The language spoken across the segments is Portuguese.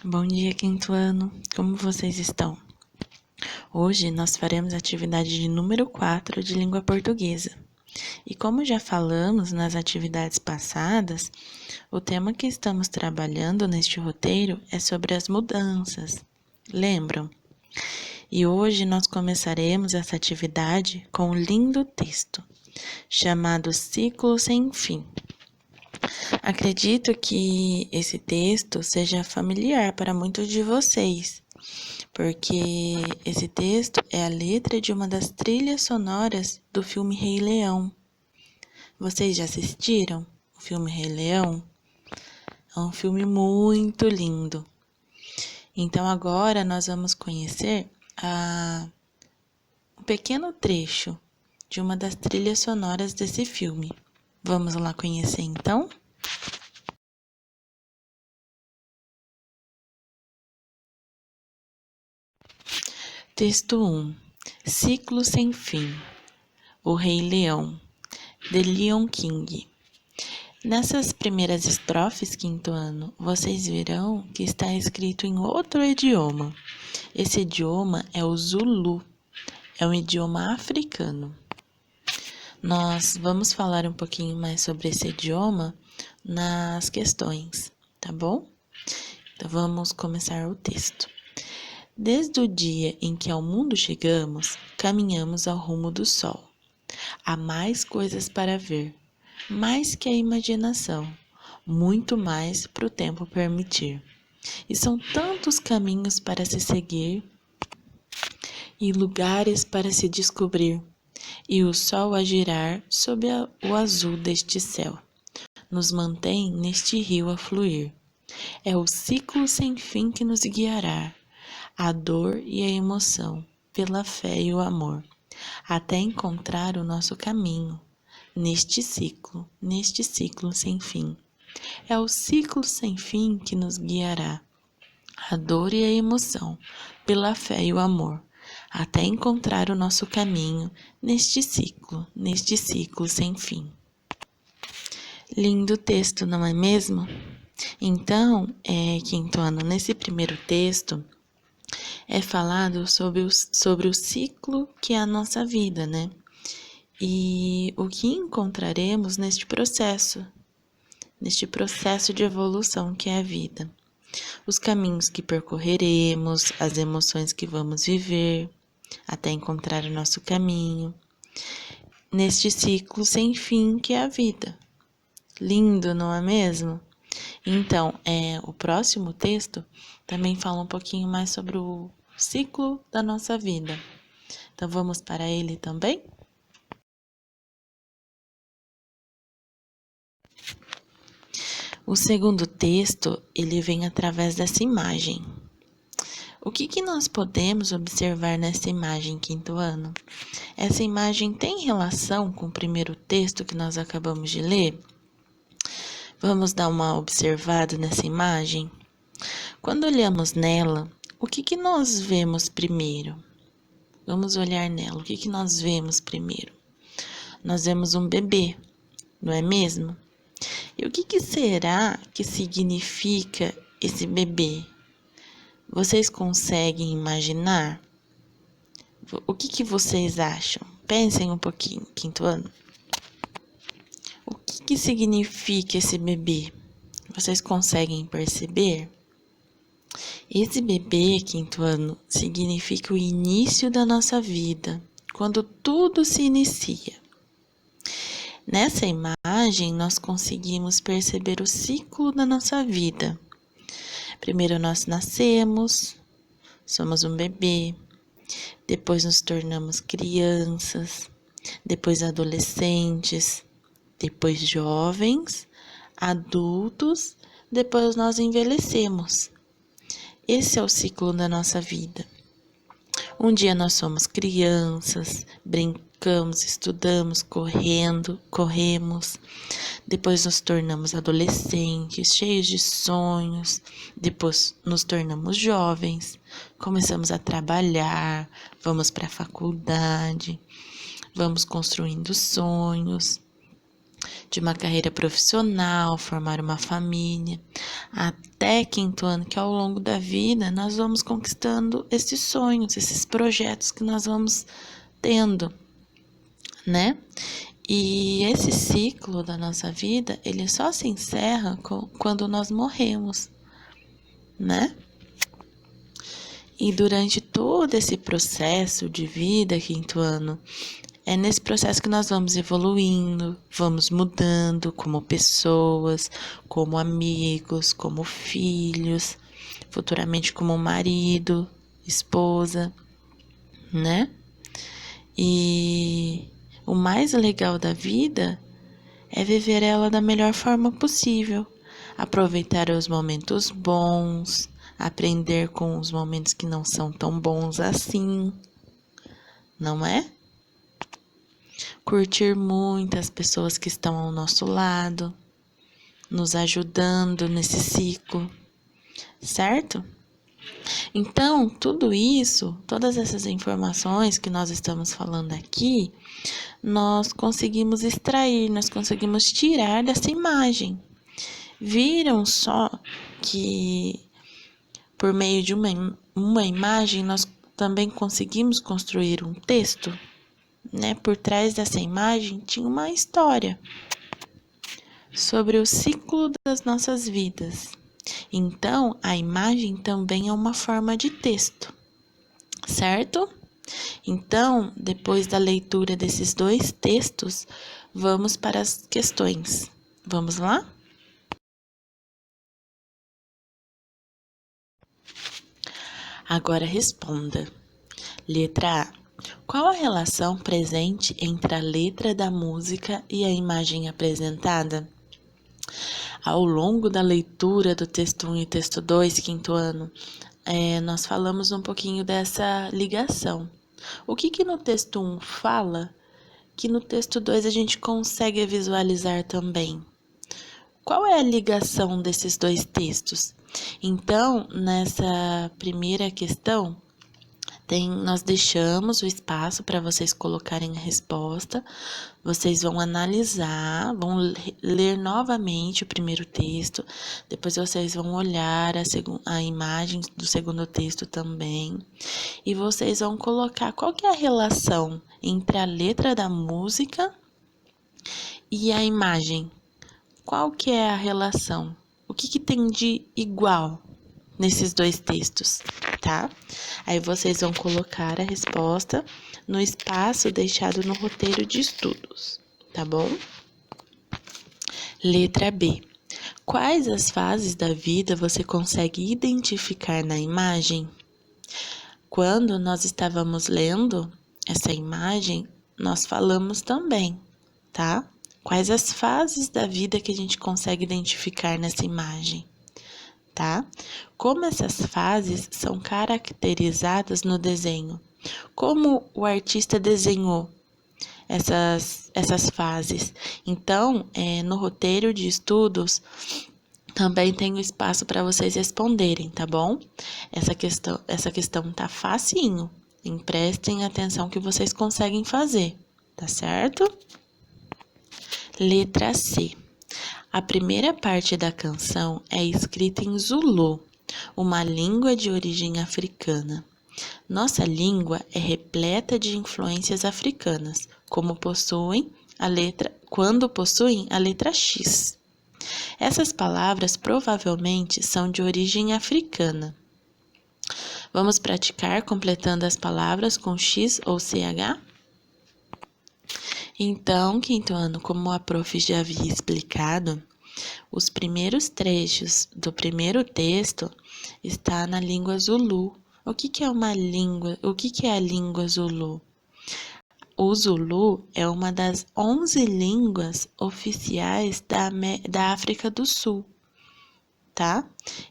Bom dia, quinto ano. Como vocês estão? Hoje nós faremos a atividade de número 4 de língua portuguesa. E como já falamos nas atividades passadas, o tema que estamos trabalhando neste roteiro é sobre as mudanças. Lembram? E hoje nós começaremos essa atividade com um lindo texto, chamado Ciclo Sem Fim. Acredito que esse texto seja familiar para muitos de vocês, porque esse texto é a letra de uma das trilhas sonoras do filme Rei Leão. Vocês já assistiram o filme Rei Leão? É um filme muito lindo. Então agora nós vamos conhecer um pequeno trecho de uma das trilhas sonoras desse filme. Vamos lá conhecer então? Texto 1. Ciclo Sem Fim. O Rei Leão, de Lion King. Nessas primeiras estrofes, quinto ano, vocês verão que está escrito em outro idioma. Esse idioma é o Zulu, é um idioma africano. Nós vamos falar um pouquinho mais sobre esse idioma nas questões, tá bom? Então vamos começar o texto. Desde o dia em que ao mundo chegamos, caminhamos ao rumo do sol. Há mais coisas para ver, mais que a imaginação, muito mais para o tempo permitir. E são tantos caminhos para se seguir e lugares para se descobrir, e o sol a girar sob o azul deste céu nos mantém neste rio a fluir. É o ciclo sem fim que nos guiará, a dor e a emoção, pela fé e o amor, até encontrar o nosso caminho, neste ciclo sem fim. É o ciclo sem fim que nos guiará, a dor e a emoção, pela fé e o amor, até encontrar o nosso caminho, neste ciclo sem fim. Lindo texto, não é mesmo? Então, quinto ano, nesse primeiro texto, é falado sobre o ciclo que é a nossa vida, né? E o que encontraremos neste processo de evolução que é a vida. Os caminhos que percorreremos, as emoções que vamos viver, até encontrar o nosso caminho, neste ciclo sem fim que é a vida. Lindo, não é mesmo? Então, o próximo texto também fala um pouquinho mais sobre o ciclo da nossa vida. Então, vamos para ele também? O segundo texto, ele vem através dessa imagem. O que nós podemos observar nessa imagem, quinto ano? Essa imagem tem relação com o primeiro texto que nós acabamos de ler? Vamos dar uma observada nessa imagem? Quando olhamos nela, o que nós vemos primeiro? Vamos olhar nela, o que nós vemos primeiro? Nós vemos um bebê, não é mesmo? E o que será que significa esse bebê? Vocês conseguem imaginar? O que vocês acham? Pensem um pouquinho, quinto ano. O que significa esse bebê? Vocês conseguem perceber? Esse bebê, quinto ano, significa o início da nossa vida, quando tudo se inicia. Nessa imagem, nós conseguimos perceber o ciclo da nossa vida. Primeiro nós nascemos, somos um bebê, depois nos tornamos crianças, depois adolescentes, depois jovens, adultos, depois nós envelhecemos. Esse é o ciclo da nossa vida. Um dia nós somos crianças, brincamos, estudamos, corremos. Depois nos tornamos adolescentes, cheios de sonhos. Depois nos tornamos jovens, começamos a trabalhar, vamos para a faculdade, vamos construindo sonhos de uma carreira profissional, formar uma família, até quinto ano, que ao longo da vida nós vamos conquistando esses sonhos, esses projetos que nós vamos tendo, né? E esse ciclo da nossa vida, ele só se encerra quando nós morremos, né? E durante todo esse processo de vida, quinto ano, é nesse processo que nós vamos evoluindo, vamos mudando como pessoas, como amigos, como filhos, futuramente como marido, esposa, né? E o mais legal da vida é viver ela da melhor forma possível, aproveitar os momentos bons, aprender com os momentos que não são tão bons assim, não é? Curtir muito as pessoas que estão ao nosso lado, nos ajudando nesse ciclo, certo? Então, tudo isso, todas essas informações que nós estamos falando aqui, nós conseguimos extrair, nós conseguimos tirar dessa imagem. Viram só que por meio de uma imagem nós também conseguimos construir um texto, né? Por trás dessa imagem tinha uma história sobre o ciclo das nossas vidas. Então, a imagem também é uma forma de texto, certo? Então, depois da leitura desses dois textos, vamos para as questões. Vamos lá? Agora responda. Letra A. Qual a relação presente entre a letra da música e a imagem apresentada? Ao longo da leitura do texto 1 e texto 2, quinto ano, nós falamos um pouquinho dessa ligação. O que no texto 1 fala que no texto 2 a gente consegue visualizar também? Qual é a ligação desses dois textos? Então, nessa primeira questão, nós deixamos o espaço para vocês colocarem a resposta. Vocês vão analisar, vão ler novamente o primeiro texto. Depois vocês vão olhar a imagem do segundo texto também. E vocês vão colocar qual que é a relação entre a letra da música e a imagem. Qual que é a relação? O que tem de igual nesses dois textos, tá? Aí vocês vão colocar a resposta no espaço deixado no roteiro de estudos, tá bom? Letra B. Quais as fases da vida você consegue identificar na imagem? Quando nós estávamos lendo essa imagem, nós falamos também, tá? Quais as fases da vida que a gente consegue identificar nessa imagem? Tá? Como essas fases são caracterizadas no desenho? Como o artista desenhou essas fases? Então, no roteiro de estudos, também tem o espaço para vocês responderem, tá bom? Essa questão tá facinho. Prestem atenção que vocês conseguem fazer, tá certo? Letra C. A primeira parte da canção é escrita em Zulu, uma língua de origem africana. Nossa língua é repleta de influências africanas, quando possuem a letra X. Essas palavras provavelmente são de origem africana. Vamos praticar completando as palavras com X ou CH? Então, quinto ano, como a prof já havia explicado, os primeiros trechos do primeiro texto está na língua Zulu. O que é uma língua? O que é a língua Zulu? O Zulu é uma das 11 línguas oficiais da África do Sul, tá?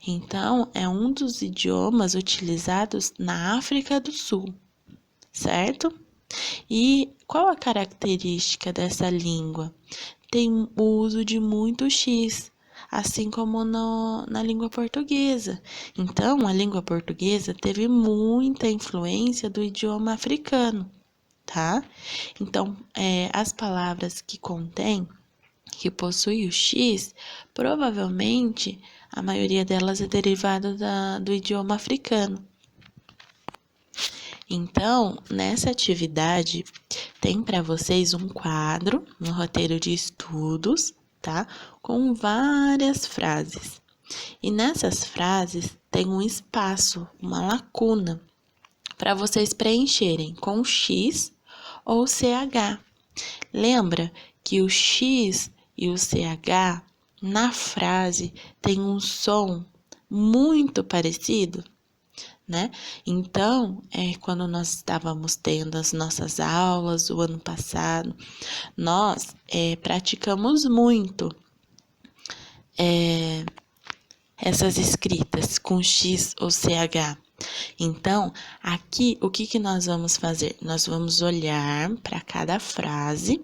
Então, é um dos idiomas utilizados na África do Sul, certo? E qual a característica dessa língua? Tem o uso de muito X, assim como na língua portuguesa. Então, a língua portuguesa teve muita influência do idioma africano, tá? Então, as palavras que que possui o X, provavelmente a maioria delas é derivada do idioma africano. Então, nessa atividade, tem para vocês um quadro no roteiro de estudos, tá? Com várias frases. E nessas frases tem um espaço, uma lacuna, para vocês preencherem com X ou CH. Lembra que o X e o CH na frase tem um som muito parecido, né? Então, quando nós estávamos tendo as nossas aulas o ano passado, nós praticamos muito essas escritas com X ou CH. Então, aqui, o que nós vamos fazer? Nós vamos olhar para cada frase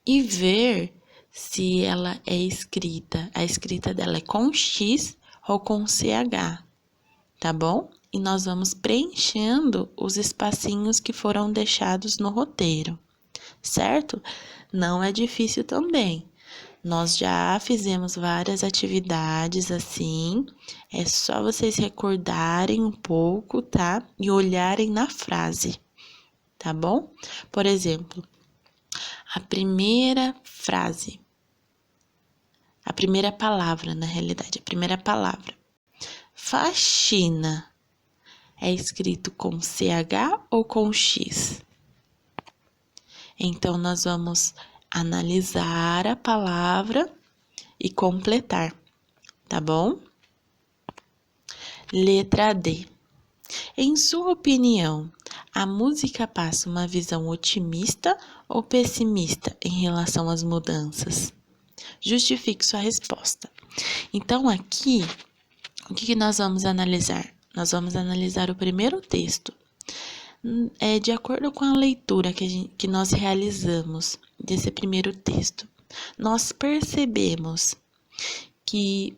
e ver se ela é escrita, a escrita dela é com X ou com CH, tá bom? E nós vamos preenchendo os espacinhos que foram deixados no roteiro, certo? Não é difícil também. Nós já fizemos várias atividades assim, é só vocês recordarem um pouco, tá? E olharem na frase, tá bom? Por exemplo, a primeira frase, a primeira palavra, na realidade, a primeira palavra, faxina, é escrito com CH ou com X? Então, nós vamos analisar a palavra e completar, tá bom? Letra D. Em sua opinião, a música passa uma visão otimista ou pessimista em relação às mudanças? Justifique sua resposta. Então, aqui, o que nós vamos analisar? Nós vamos analisar o primeiro texto. De acordo com a leitura que nós realizamos desse primeiro texto, nós percebemos que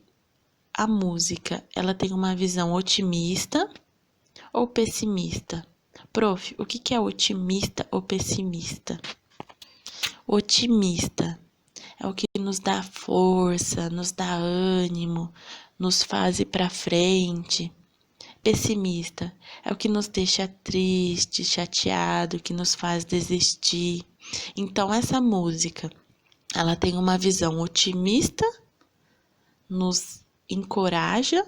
a música, ela tem uma visão otimista ou pessimista? Prof, o que é otimista ou pessimista? Otimista é o que nos dá força, nos dá ânimo, nos faz ir para frente. Pessimista é o que nos deixa triste, chateado, que nos faz desistir. Então, essa música, ela tem uma visão otimista, nos encoraja,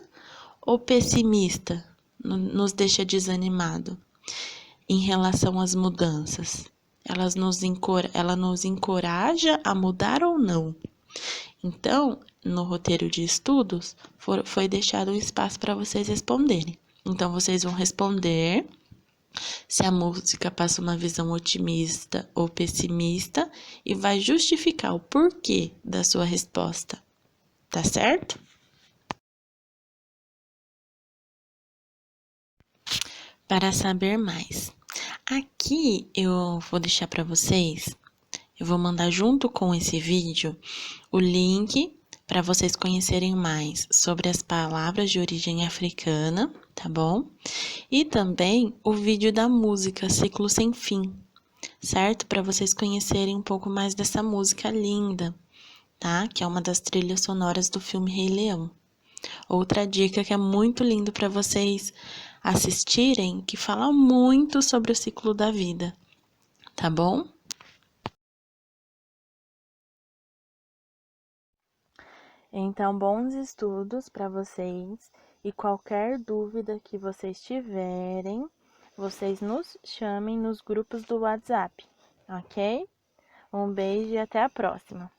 ou pessimista, nos deixa desanimado em relação às mudanças. Ela nos encoraja a mudar ou não. Então, no roteiro de estudos, foi deixado um espaço para vocês responderem. Então, vocês vão responder se a música passa uma visão otimista ou pessimista e vai justificar o porquê da sua resposta. Tá certo? Para saber mais, aqui eu vou deixar para vocês, eu vou mandar junto com esse vídeo o link para vocês conhecerem mais sobre as palavras de origem africana, tá bom? E também o vídeo da música Ciclo Sem Fim, certo? Para vocês conhecerem um pouco mais dessa música linda, tá? Que é uma das trilhas sonoras do filme Rei Leão. Outra dica que é muito lindo para vocês assistirem, que fala muito sobre o ciclo da vida, tá bom? Então, bons estudos para vocês e qualquer dúvida que vocês tiverem, vocês nos chamem nos grupos do WhatsApp, ok? Um beijo e até a próxima!